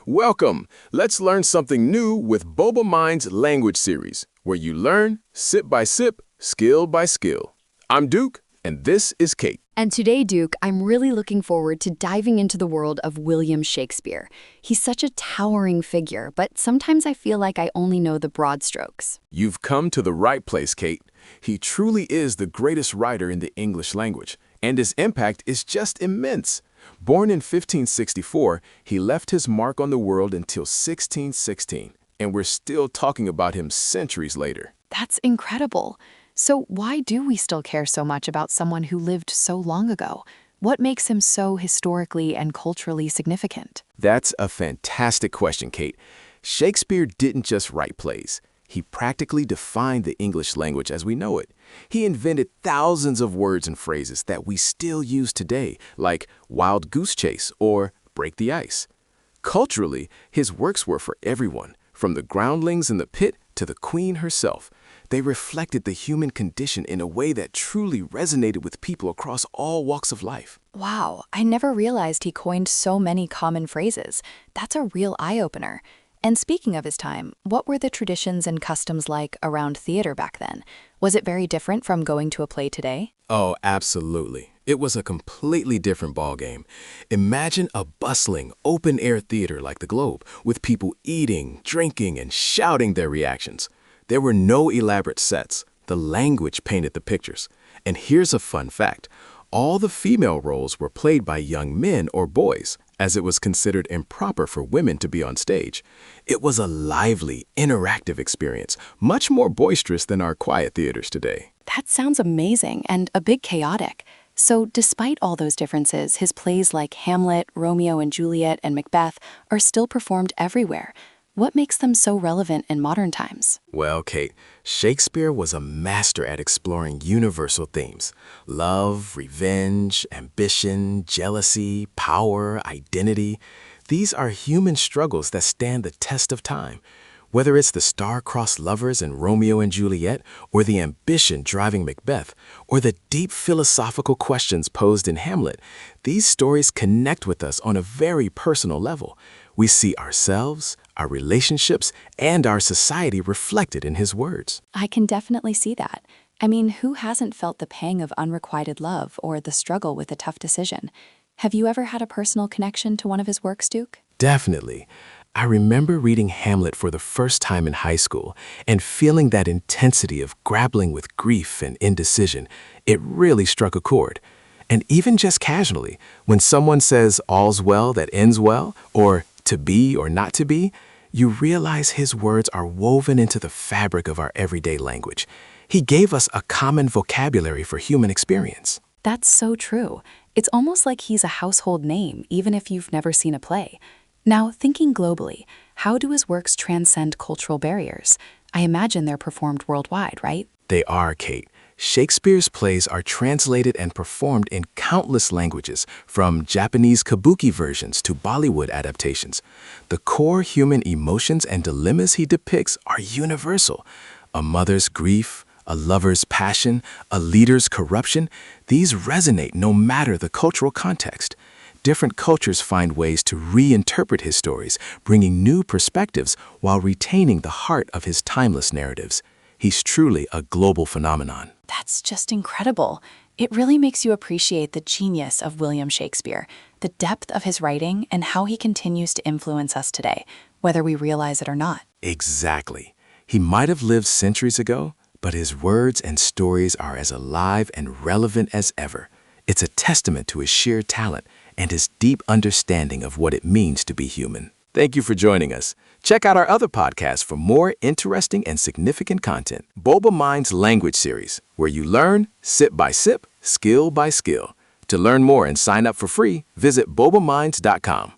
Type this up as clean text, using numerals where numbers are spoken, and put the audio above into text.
Welcome! Let's learn something new with Boba Mind's language series, where you learn, sip by sip, skill by skill. I'm Duke, and this is Kate. And today, Duke, I'm really looking forward to diving into the world of William Shakespeare. He's such a towering figure, but sometimes I feel like I only know the broad strokes. You've come to the right place, Kate. He truly is the greatest writer in the English language, and his impact is just immense. Born in 1564, he left his mark on the world until 1616, and we're still talking about him centuries later. That's incredible. So why do we still care so much about someone who lived so long ago? What makes him so historically and culturally significant? That's a fantastic question, Kate. Shakespeare didn't just write plays. He practically defined the English language as we know it. He invented thousands of words and phrases that we still use today, like wild goose chase or break the ice. Culturally, his works were for everyone, from the groundlings in the pit to the queen herself. They reflected the human condition in a way that truly resonated with people across all walks of life. Wow, I never realized he coined so many common phrases. That's a real eye-opener. And speaking of his time, what were the traditions and customs like around theater back then? Was it very different from going to a play today? Oh, absolutely. It was a completely different ballgame. Imagine a bustling, open-air theater like the Globe, with people eating, drinking, and shouting their reactions. There were no elaborate sets. The language painted the pictures. And here's a fun fact. All the female roles were played by young men or boys, as it was considered improper for women to be on stage. It was a lively, interactive experience, much more boisterous than our quiet theaters today. That sounds amazing and a bit chaotic. So despite all those differences, his plays like Hamlet, Romeo and Juliet, and Macbeth are still performed everywhere. What makes them so relevant in modern times? Well, Kate, Shakespeare was a master at exploring universal themes. Love, revenge, ambition, jealousy, power, identity. These are human struggles that stand the test of time. Whether it's the star-crossed lovers in Romeo and Juliet, or the ambition driving Macbeth, or the deep philosophical questions posed in Hamlet, these stories connect with us on a very personal level. We see ourselves, our relationships, and our society reflected in his words. I can definitely see that. I mean, who hasn't felt the pang of unrequited love or the struggle with a tough decision? Have you ever had a personal connection to one of his works, Duke? Definitely. I remember reading Hamlet for the first time in high school and feeling that intensity of grappling with grief and indecision. It really struck a chord. And even just casually, when someone says all's well that ends well, or to be or not to be, you realize his words are woven into the fabric of our everyday language. He gave us a common vocabulary for human experience. That's so true. It's almost like he's a household name, even if you've never seen a play. Now, thinking globally, how do his works transcend cultural barriers? I imagine they're performed worldwide, right? They are, Kate. Shakespeare's plays are translated and performed in countless languages, from Japanese kabuki versions to Bollywood adaptations. The core human emotions and dilemmas he depicts are universal. A mother's grief, a lover's passion, a leader's corruption, these resonate no matter the cultural context. Different cultures find ways to reinterpret his stories, bringing new perspectives while retaining the heart of his timeless narratives. He's truly a global phenomenon. That's just incredible. It really makes you appreciate the genius of William Shakespeare, the depth of his writing, and how he continues to influence us today, whether we realize it or not. Exactly. He might have lived centuries ago, but his words and stories are as alive and relevant as ever. It's a testament to his sheer talent and his deep understanding of what it means to be human. Thank you for joining us. Check out our other podcasts for more interesting and significant content. Boba Mind's language series, where you learn, sip by sip, skill by skill. To learn more and sign up for free, visit bobaminds.com.